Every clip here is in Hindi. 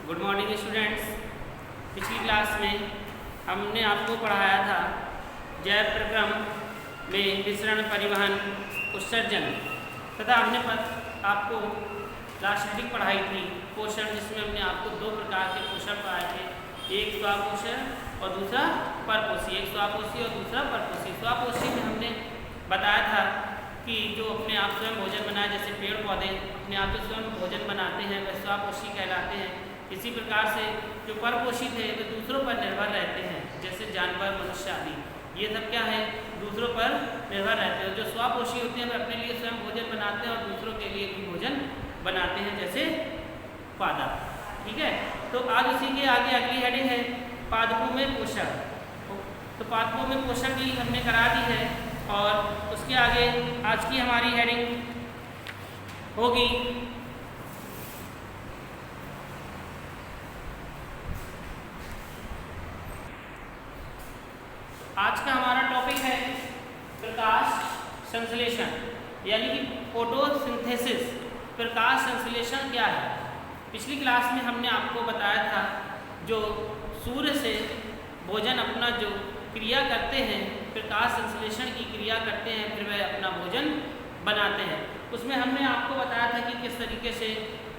Good morning students. पिछली क्लास में हमने आपको पढ़ाया था जैव प्रक्रम में विसरण, परिवहन, उत्सर्जन तथा हमने आपको रासायनिक पढ़ाई थी पोषण, जिसमें हमने आपको दो प्रकार के पोषण पढ़ाए थे, एक स्वापोषण और दूसरा परपोषी। एक स्वापोषी और दूसरा परपोषी। स्वापोषी में हमने बताया था कि जो अपने आप स्वयं भोजन बनाए, जैसे पेड़ पौधे अपने आप से स्वयं भोजन बनाते हैं, वह स्वापोषी कहलाते हैं। इसी प्रकार से जो परपोषी थे वे दूसरों पर निर्भर रहते हैं, जैसे जानवर, मनुष्य आदि। ये सब क्या है, दूसरों पर निर्भर रहते हैं। जो स्वापोषी होते हैं वे अपने लिए स्वयं भोजन बनाते हैं और दूसरों के लिए भी भोजन बनाते हैं, जैसे पादप। ठीक है, तो आज उसी के आगे अगली हेडिंग है पादपों में पोषण। तो पादपों में पोषण भी हमने करा दी है और उसके आगे आज की हमारी हेडिंग होगी आज का हमारा टॉपिक है प्रकाश संश्लेषण, यानी कि फोटोसिंथेसिस। प्रकाश संश्लेषण क्या है? पिछली क्लास में हमने आपको बताया था जो सूर्य से भोजन अपना जो क्रिया करते हैं, प्रकाश संश्लेषण की क्रिया करते हैं, फिर वह अपना भोजन बनाते हैं। उसमें हमने आपको बताया था कि किस तरीके से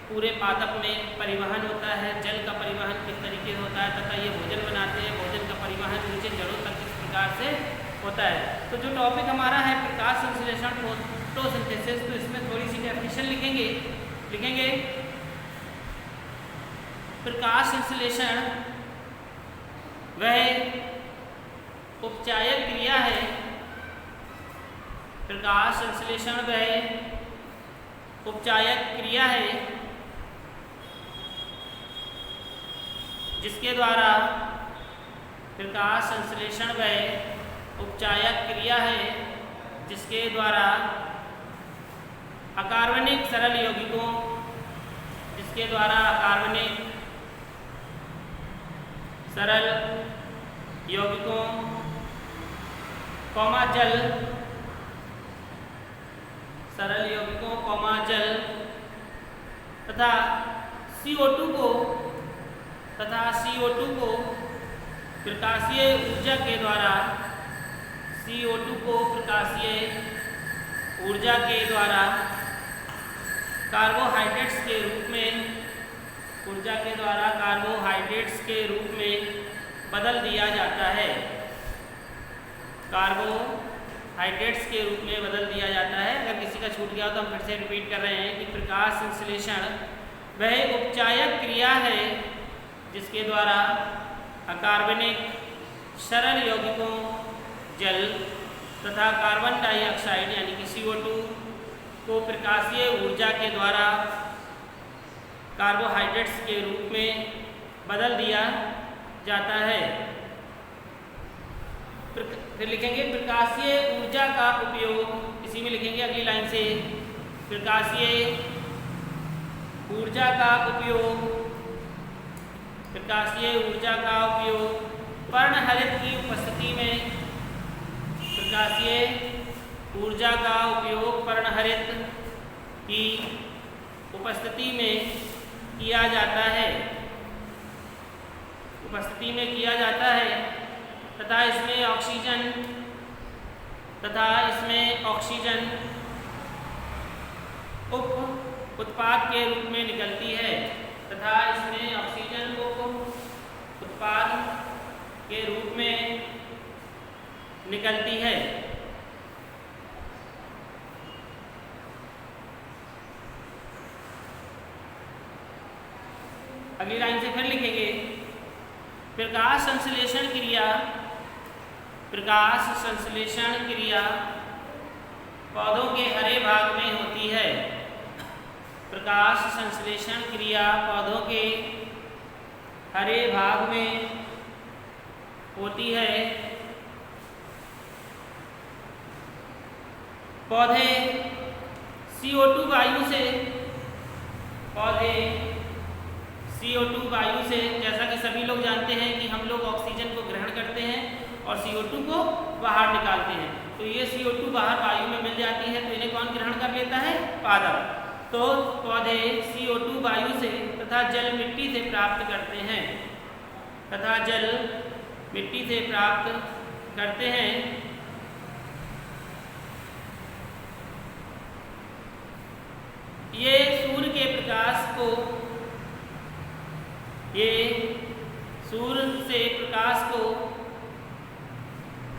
पूरे पादप में परिवहन होता है, जल का परिवहन किस तरीके से होता है तथा ये भोजन बनाते हैं, भोजन का परिवहन नीचे जड़ों तक किस प्रकार से होता है। तो जो टॉपिक हमारा है प्रकाश संश्लेषण, फोटोसिंथेसिस, तो इसमें थोड़ी सी डेफिनेशन लिखेंगे। प्रकाश संश्लेषण वह उपचायक क्रिया है। प्रकाश संश्लेषण वह उपचायक क्रिया है जिसके द्वारा प्रकाश संश्लेषण वह उपचायक क्रिया है जिसके द्वारा अकार्बनिक सरल यौगिकों सरल यौगिकों, जल तथा CO2 को प्रकाशीय ऊर्जा के द्वारा कार्बोहाइड्रेट्स के रूप में बदल दिया जाता है। कार्बोहाइड्रेट्स के रूप में बदल दिया जाता है। अगर किसी का छूट गया हो तो हम फिर से रिपीट कर रहे हैं कि प्रकाश संश्लेषण वह उपचायक क्रिया है जिसके द्वारा अकार्बनिक सरल यौगिकों, जल तथा कार्बन डाइऑक्साइड यानी कि CO2 को प्रकाशीय ऊर्जा के द्वारा कार्बोहाइड्रेट्स के रूप में बदल दिया जाता है। फिर लिखेंगे प्रकाशीय ऊर्जा का उपयोग, इसी में लिखेंगे अगली लाइन से, प्रकाशीय ऊर्जा का उपयोग पर्णहरित की उपस्थिति में, प्रकाशीय ऊर्जा का उपयोग पर्णहरित की उपस्थिति में किया जाता है तथा इसमें ऑक्सीजन उत्पाद के रूप में निकलती है अगली लाइन से फिर लिखेंगे प्रकाश संश्लेषण क्रिया पौधों के हरे भाग में होती है। प्रकाश संश्लेषण क्रिया पौधों के हरे भाग में होती है। पौधे CO2 वायु से, जैसा कि सभी लोग जानते हैं कि हम लोग ऑक्सीजन को ग्रहण करते हैं और CO2 को बाहर निकालते हैं, तो ये CO2 बाहर वायु में मिल जाती है, तो इन्हें कौन ग्रहण कर लेता है? पादप। तो पौधे CO2 वायु से तथा जल मिट्टी से प्राप्त करते हैं, तथा जल मिट्टी से प्राप्त करते हैं। ये सूर्य के प्रकाश को, ये सूर्य से प्रकाश को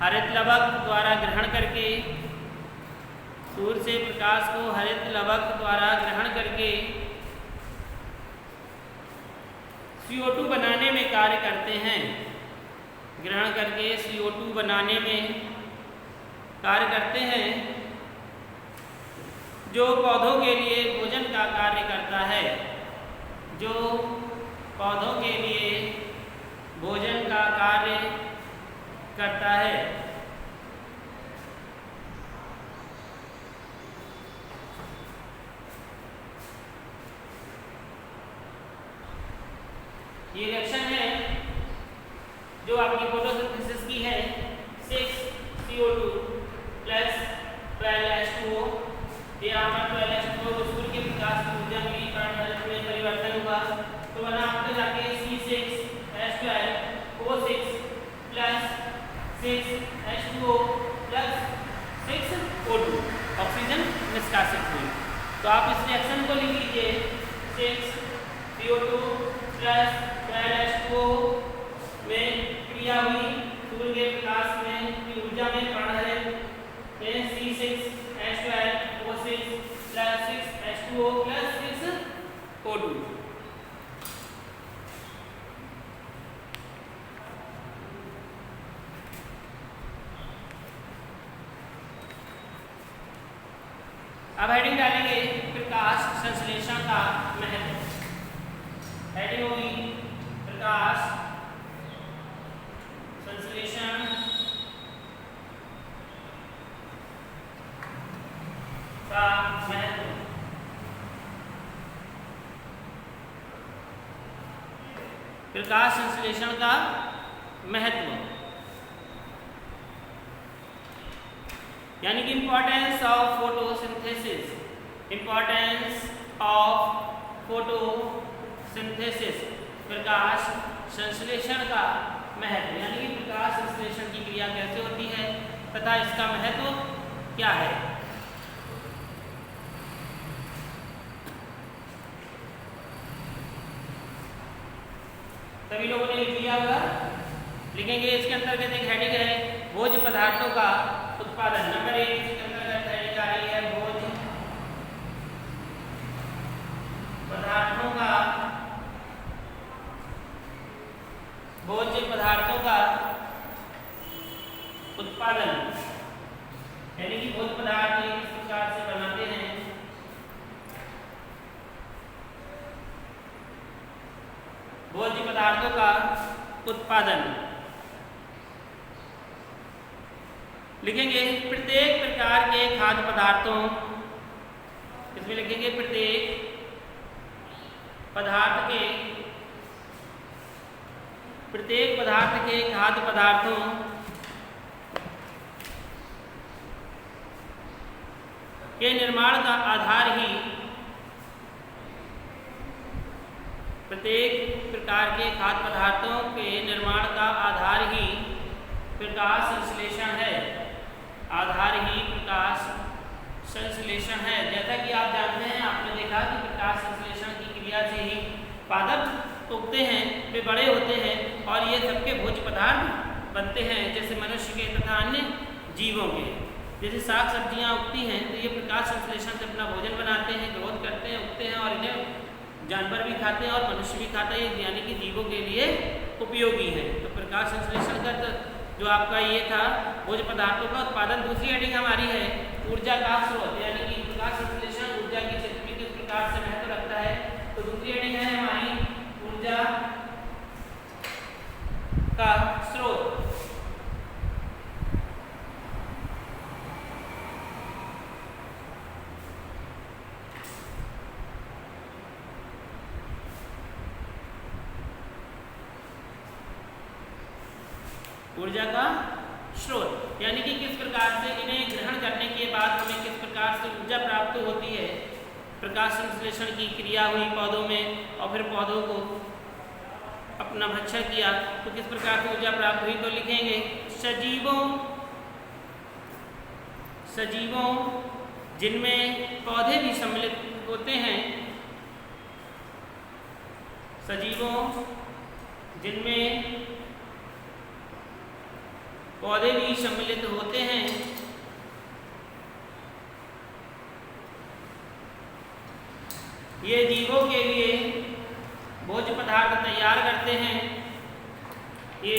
हरित लवक द्वारा ग्रहण करके, सूर्य से प्रकाश को हरित लवक द्वारा ग्रहण करके CO2 बनाने में कार्य करते हैं। ग्रहण करके CO2 बनाने में कार्य करते हैं, जो पौधों के लिए भोजन का कार्य करता है, जो पौधों के लिए भोजन का कार्य करता है। ये रिएक्शन है जो आपकी फोटोसिंथेसिस की है। 6CO2 प्लस 12H2O, ये आपका 12H2O सूर्य के प्रकाश की ऊर्जा मिली, कण में परिवर्तन हुआ तो बना आपको जाके C6H12O6 plus 6H2O plus 6O2, oxygen निष्कासित हुई। तो आप इस रिएक्शन को लिख लीजिए 6CO2 प्लस 12H2O में क्रिया हुई, सूर्य के प्रकाश में की ऊर्जा में परिवर्तन है। C6H12O6 plus 6H2O plus 6O2। अब हेडिंग डालेंगे प्रकाश संश्लेषण का महत्व। हेडिंग होगी प्रकाश संश्लेषण का महत्व। प्रकाश संश्लेषण का महत्व यानी कि importance of photosynthesis, importance of photosynthesis, प्रकाश संश्लेषण का महत्व यानी कि प्रकाश संश्लेषण की क्रिया कैसे होती है तथा इसका महत्व क्या है। सभी लोगों ने लिख लिया होगा, लिखेंगे। इसके अंतर्गत एक हेडिंग है भोज्य पदार्थों का उत्पादन। नंबर 1 इसके अंतर्गत हेडिंग आ रही है भोज्य पदार्थों का, भोज्य पदार्थों का उत्पादन यानी कि भोज्य पदार्थ किस प्रकार से बनाते हैं। भोज्य पदार्थों का उत्पादन लिखेंगे प्रत्येक प्रकार के खाद्य पदार्थों, इसमें लिखेंगे प्रत्येक पदार्थ के, प्रत्येक पदार्थ के खाद्य पदार्थों के निर्माण का आधार ही, प्रत्येक प्रकार के खाद्य पदार्थों के निर्माण का आधार ही प्रकाश संश्लेषण है, आधार ही प्रकाश संश्लेषण है। जैसा कि आप जानते हैं, आपने देखा कि प्रकाश संश्लेषण की क्रिया से ही पादप उगते हैं, वे बड़े होते हैं और ये सबके भोज्य पदार्थ बनते हैं, जैसे मनुष्य के तथा अन्य जीवों के। जैसे साग सब्जियां उगती हैं तो ये प्रकाश संश्लेषण से अपना भोजन बनाते हैं, ग्रोथ करते हैं, उगते हैं और इन्हें जानवर भी खाते हैं और मनुष्य भी खाता है, यानी कि जीवों के लिए उपयोगी है। तो प्रकाश संश्लेषण का जो आपका ये था भोज्य पदार्थों का उत्पादन। दूसरी हेडिंग हमारी है ऊर्जा का स्रोत, यानी कि प्रकाश संश्लेषण ऊर्जा के क्षेत्र में किस प्रकार से महत्व रखता है। तो दूसरी हेडिंग है हमारी ऊर्जा का स्रोत। ऊर्जा का स्रोत यानी कि किस प्रकार से इन्हें ग्रहण करने के बाद हमें किस प्रकार से ऊर्जा प्राप्त होती है, प्रकाश संश्लेषण की क्रिया हुई पौधों में और फिर पौधों को अपना भक्षण किया तो किस प्रकार की ऊर्जा प्राप्त हुई, तो लिखेंगे सजीवों जिनमें पौधे भी सम्मिलित होते हैं, सजीवों जिनमें पौधे भी सम्मिलित होते हैं, ये जीवों के लिए भोज्य पदार्थ तैयार करते हैं, ये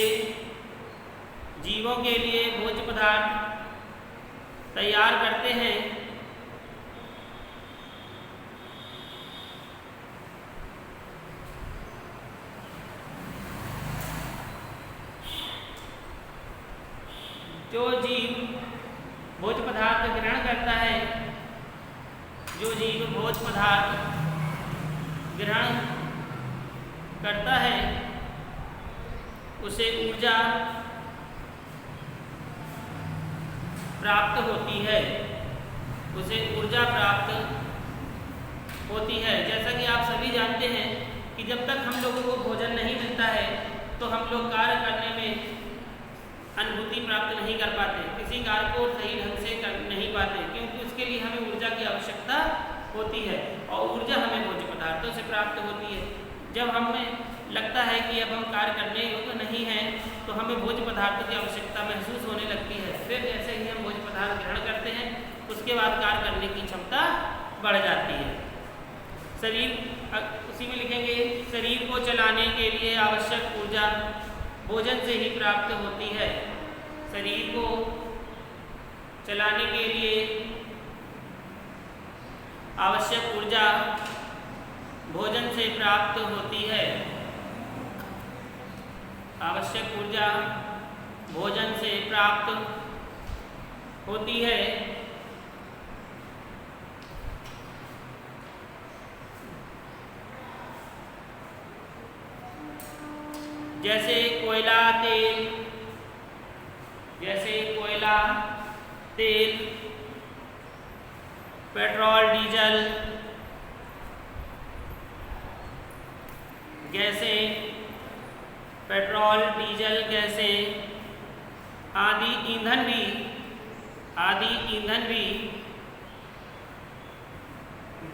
जीवों के लिए भोज्य पदार्थ तैयार करते हैं। जो जीव भोज्य पदार्थ ग्रहण करता है, जो जीव भोज्य पदार्थ ग्रहण करता है उसे ऊर्जा प्राप्त होती है, उसे ऊर्जा प्राप्त होती है। जैसा कि आप सभी जानते हैं कि जब तक हम लोगों को भोजन नहीं मिलता है तो हम लोग कार्य करने में अनुभूति प्राप्त नहीं कर पाते, किसी कार्य को सही ढंग से कर नहीं पाते, क्योंकि उसके लिए हमें ऊर्जा की आवश्यकता होती है और ऊर्जा हमें भोज्य पदार्थों से प्राप्त होती है। जब हमें लगता है कि अब हम कार्य करने योग्य नहीं हैं तो हमें भोज्य पदार्थों की आवश्यकता महसूस होने लगती है। फिर जैसे ही हम भोज्य पदार्थ ग्रहण करते हैं उसके बाद कार्य करने की क्षमता बढ़ जाती है। शरीर उसी में लिखेंगे, शरीर को चलाने के लिए आवश्यक ऊर्जा भोजन से ही प्राप्त होती है। शरीर को चलाने के लिए आवश्यक ऊर्जा भोजन से प्राप्त होती है, आवश्यक ऊर्जा भोजन से प्राप्त होती है। जैसे कोयला, तेल, पेट्रोल, डीजल, गैसें, पेट्रोल, डीजल, गैसें आदि ईंधन भी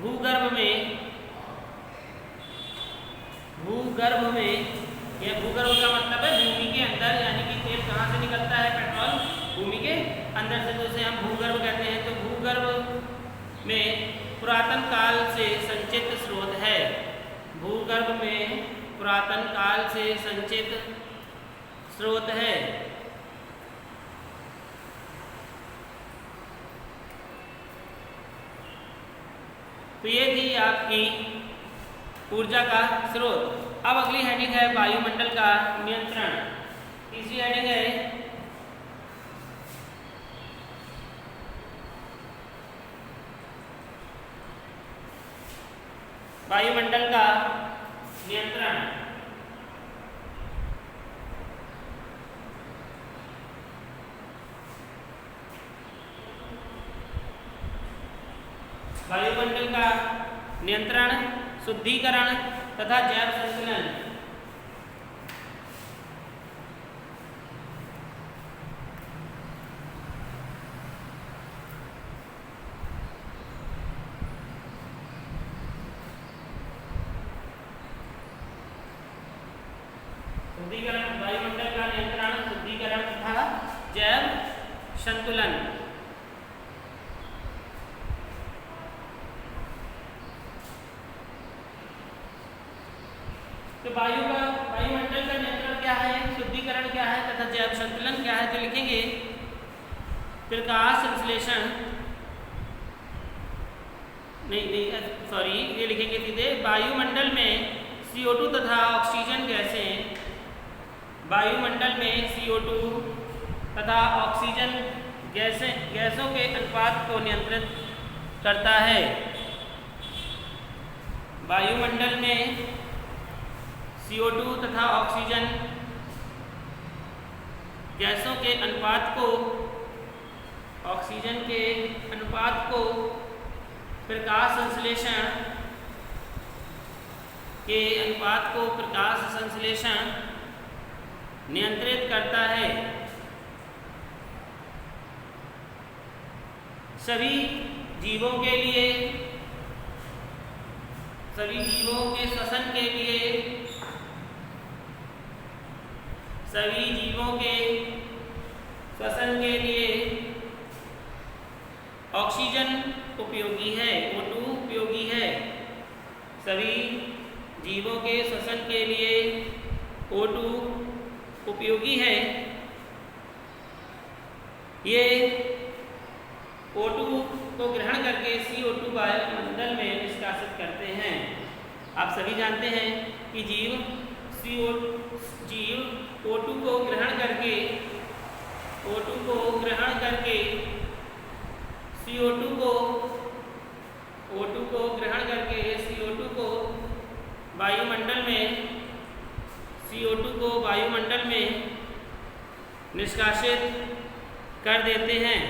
भूगर्भ में यह भूगर्भ का मतलब है भूमि के अंदर, यानी कि तेल कहाँ से निकलता है, पेट्रोल भूमि के अंदर से, जिसे हम भूगर्भ कहते हैं। तो भूगर्भ में पुरातन काल से संचित स्रोत है, भूगर्भ में पुरातन काल से संचित स्रोत है। तो ये थी आपकी ऊर्जा का स्रोत। अब अगली हेडिंग है वायुमंडल का नियंत्रण। तीसरी हेडिंग है वायुमंडल का नियंत्रण। वायुमंडल का नियंत्रण, शुद्धिकरण तथा जैव संतुलन। शुद्धिकरण, वायुमंडल का नियंत्रण, शुद्धिकरण तथा जैव संतुलन। तो वायुमंडल का नियंत्रण क्या है, शुद्धिकरण क्या है तथा जैव संतुलन क्या है, तो लिखेंगे प्रकाश संश्लेषण, ये लिखेंगे सीधे वायुमंडल में CO2 तथा ऑक्सीजन गैसें, वायुमंडल में CO2 तथा ऑक्सीजन गैसों के अनुपात को नियंत्रित करता है। वायुमंडल में CO2 तथा ऑक्सीजन गैसों के अनुपात को, प्रकाश संश्लेषण के अनुपात को प्रकाश संश्लेषण नियंत्रित करता है। सभी जीवों के लिए, सभी जीवों के श्वसन के लिए, सभी जीवों के श्वसन के लिए ऑक्सीजन उपयोगी है, O2 उपयोगी है। सभी जीवों के श्वसन के लिए O2 उपयोगी है। ये O2 को ग्रहण करके CO2 वायुमंडल में निष्कासित करते हैं। आप सभी जानते हैं कि जीव O2 को ग्रहण करके CO2 को वायुमंडल में निष्कासित कर देते हैं।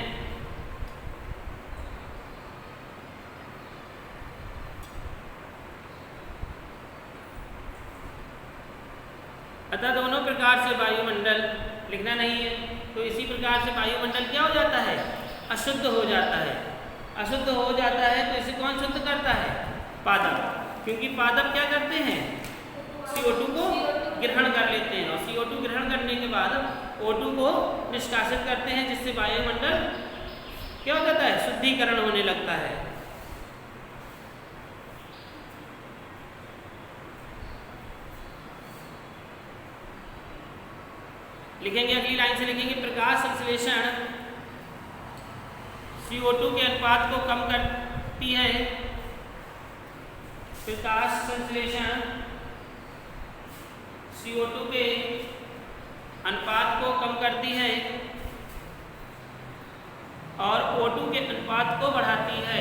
अतः दोनों प्रकार से वायुमंडल लिखना नहीं है, तो इसी प्रकार से वायुमंडल क्या हो जाता है? अशुद्ध हो जाता है। अशुद्ध हो जाता है तो इसे कौन शुद्ध करता है? पादप। क्योंकि पादप क्या करते हैं? CO2 को ग्रहण कर लेते हैं और CO2 ग्रहण करने के बाद O2 को निष्कासित करते हैं, जिससे वायुमंडल क्या हो जाता है? शुद्धिकरण होने लगता है। लिखेंगे, अगली लाइन से लिखेंगे, प्रकाश संश्लेषण CO2 के अनुपात को कम करती है। प्रकाश संश्लेषण CO2 के अनुपात को कम करती है और O2 के अनुपात को बढ़ाती है।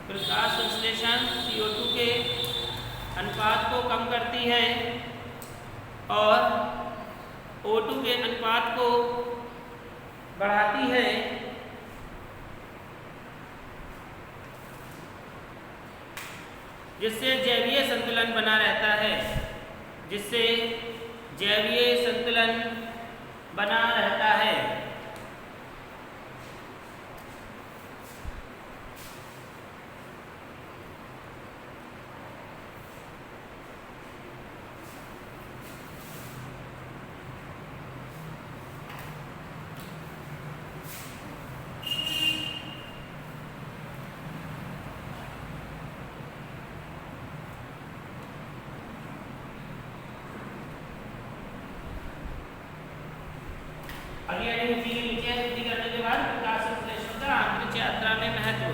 प्रकाश संश्लेषण CO2 के अनुपात को कम करती है और O2 के अनुपात को बढ़ाती है। जिससे जैवीय संतुलन बना रहता है, जिससे जैवीय संतुलन बना रहता है। अगली हेडिंग उसी के नीचे है, स्तुति करने के बाद प्रकाश संश्लेषण का अंतरिक्ष यात्रा में महत्व।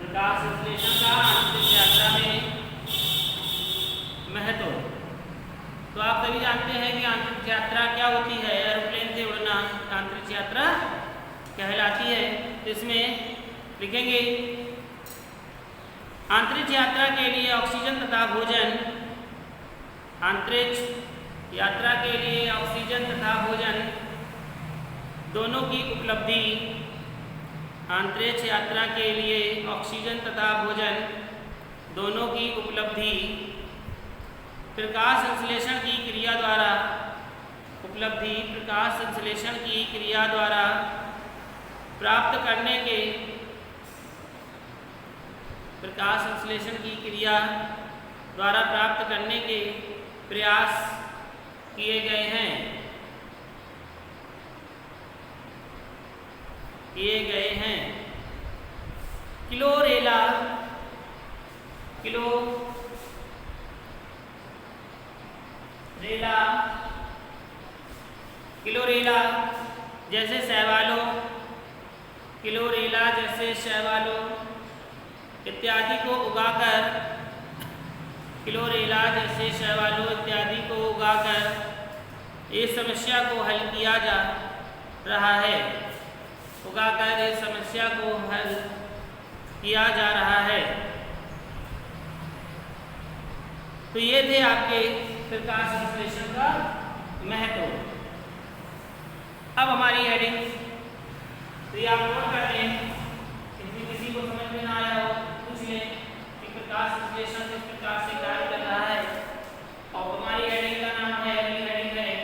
प्रकाश संश्लेषण का अंतरिक्ष यात्रा में महत्व। तो आप सभी जानते हैं कि अंतरिक्ष यात्रा क्या होती है? एरोप्लेन से उड़ना अंतरिक्ष यात्रा कहलाती है। तो इसमें लिखेंगे, अंतरिक्ष यात्रा के लिए ऑक्सीजन तथा भोजन, अंतरिक्ष यात्रा के लिए ऑक्सीजन तथा भोजन दोनों की उपलब्धि, अंतरिक्ष यात्रा के लिए ऑक्सीजन तथा भोजन दोनों की उपलब्धि प्रकाश संश्लेषण की क्रिया द्वारा उपलब्धि प्रकाश संश्लेषण की क्रिया द्वारा प्राप्त करने के प्रकाश संश्लेषण की क्रिया द्वारा प्राप्त करने के प्रयास किए गए हैं। क्लोरेला जैसे शैवालों इत्यादि को उगाकर इस समस्या को हल किया जा रहा है। किया जा रहा है। तो ये थे आपके प्रकाश संश्लेषण का महत्व। अब हमारी हेडिंग तो ये आप नोट कर लें, किसी को समझ में ना आया हो पूछ लें कि प्रकाश संश्लेषण किस प्रकार से कार्य कर रहा है। और हमारी हेडिंग का नाम है, अगली हेडिंग है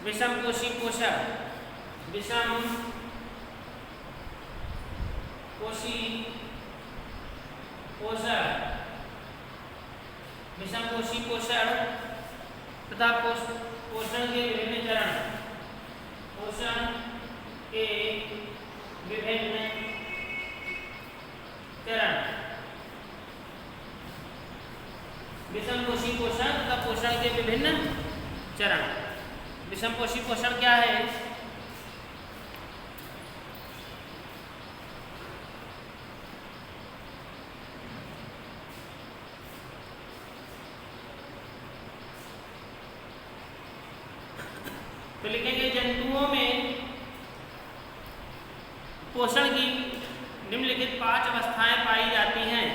विषमकोशी पोषण। विषमकोशी पोषण तथा पोषण के विभिन्न चरण। विषमकोशी पोषण तथा पोषण के विभिन्न चरण। विषमकोशी पोषण क्या है? तो लिखेंगे जंतुओं में पोषण की निम्नलिखित 5 अवस्थाएं पाई जाती हैं।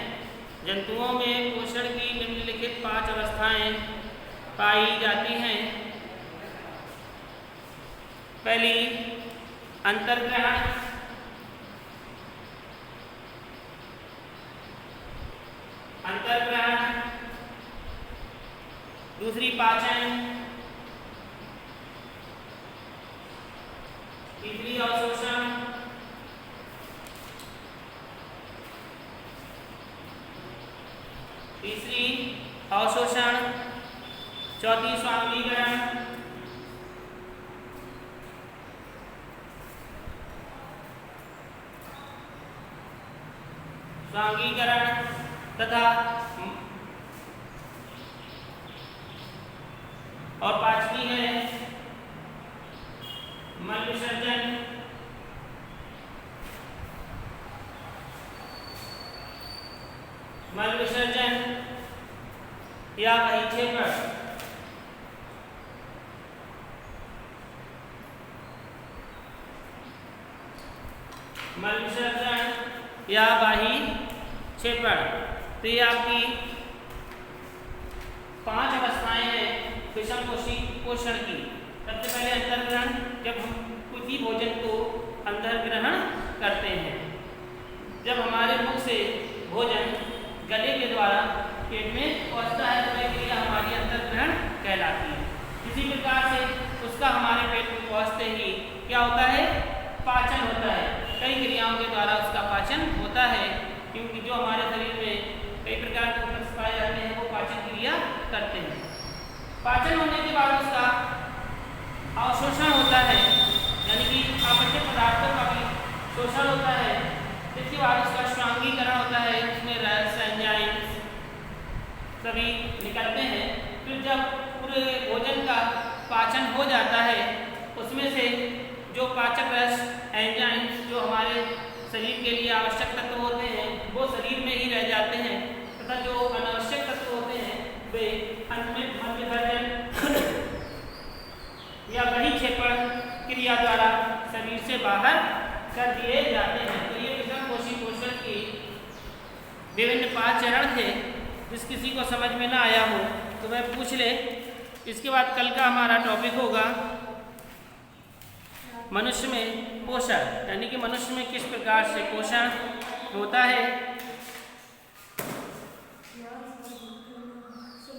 जंतुओं में पोषण की निम्नलिखित 5 अवस्थाएं पाई जाती हैं। पहली अंतर्ग्रहण, दूसरी पाचन, तीसरी अवशोषण, चौथी स्वांगीकरण, तथा और पांचवी है मल विसर्जन। या बहिक्षेपण। मल विसर्जन या बहिक्षेपण। तो ये आपकी 5 अवस्थाएं हैं विषमकोशी पोषण की। सबसे पहले अंतर्ग्रहण, जब हम किसी भोजन को अंदर ग्रहण करते हैं, जब हमारे मुख से भोजन गले के द्वारा पेट में पहुंचता है तो वह क्रिया हमारी अंतर्ग्रहण कहलाती है। इसी प्रकार से उसका हमारे पेट में पहुंचते ही क्या होता है? पाचन होता है। कई क्रियाओं के द्वारा उसका पाचन होता है, क्योंकि जो हमारे शरीर में कई प्रकार के घटक पाए जाते हैं वो पाचन क्रिया करते हैं। पाचन होने के बाद उसका अवशोषण होता है, यानी कि आवश्यक पदार्थों का भी शोषण होता है। इसके बाद उसका स्वांगीकरण होता है, इसमें रस एंजाइम सभी निकलते हैं। फिर जब पूरे भोजन का पाचन हो जाता है, उसमें से जो पाचक रस एंजाइम जो हमारे शरीर के लिए आवश्यक तत्व होते हैं वो शरीर में ही रह जाते हैं, तथा जो अनावश्यक तत्व होते हैं वे अंत में मल विसर्जन या बहिक्षेपण क्रिया द्वारा शरीर से बाहर कर दिए जाते हैं। तो ये विषमकोशी पोषण की विभिन्न 5 चरण थे। जिस किसी को समझ में ना आया हो तो वह पूछ ले। इसके बाद कल का हमारा टॉपिक होगा मनुष्य में पोषण, यानी कि मनुष्य में किस प्रकार से पोषण होता है।